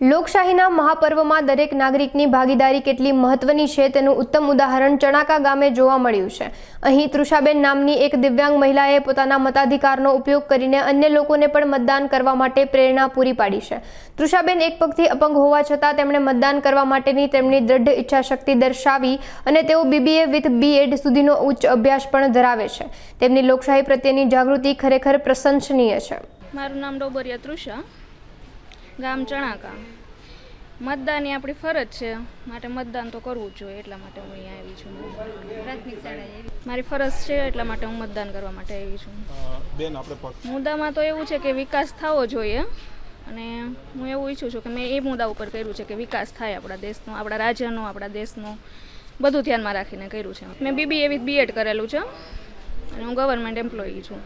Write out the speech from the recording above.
લોકશાહીના મહાપર્વમાં દરેક નાગરિકની ભાગીદારી કેટલી મહત્વની છે તેનું ઉત્તમ ઉદાહરણ ચણાકા ગામે જોવા મળ્યું છે। અહીં તૃષાબેન નામની એક દિવ્યાંગ મહિલાએ પોતાના મતાધિકારનો ઉપયોગ કરીને અન્ય લોકોને પણ મતદાન કરવા માટે પ્રેરણા પૂરી પાડી છે। તૃષાબેન એક પગથી અપંગ હોવા છતાં તેમણે મતદાન કરવા માટેની તેમની દ્રઢ ઈચ્છાશક્તિ દર્શાવી અને તેઓ BBA વિથ B.Ed સુધીનો ઉચ્ચ અભ્યાસ પણ ધરાવે છે। તેમની લોકશાહી પ્રત્યેની જાગૃતિ ખરેખર પ્રશંસનીય છે। મારું નામ ડોબરિયા તૃષા, ગામ ચણાકા। મતદાન એ આપણી ફરજ છે, માટે મતદાન તો કરવું જ જોઈએ, એટલા માટે હું અહીંયા આવી છું। મારી ફરજ છે એટલા માટે હું મતદાન કરવા માટે આવી છું। મુદ્દામાં તો એવું છે કે વિકાસ થવો જોઈએ, અને હું એવું ઈચ્છું છું કે મેં એ મુદ્દા ઉપર કર્યું છે કે વિકાસ થાય આપણા દેશનો, આપણા રાજ્યનો, આપણા દેશનો, બધું ધ્યાનમાં રાખીને કર્યું છે। મેં BBA વિથ B.Ed કરેલું છે અને હું ગવર્મેન્ટ એમ્પ્લોયી છું।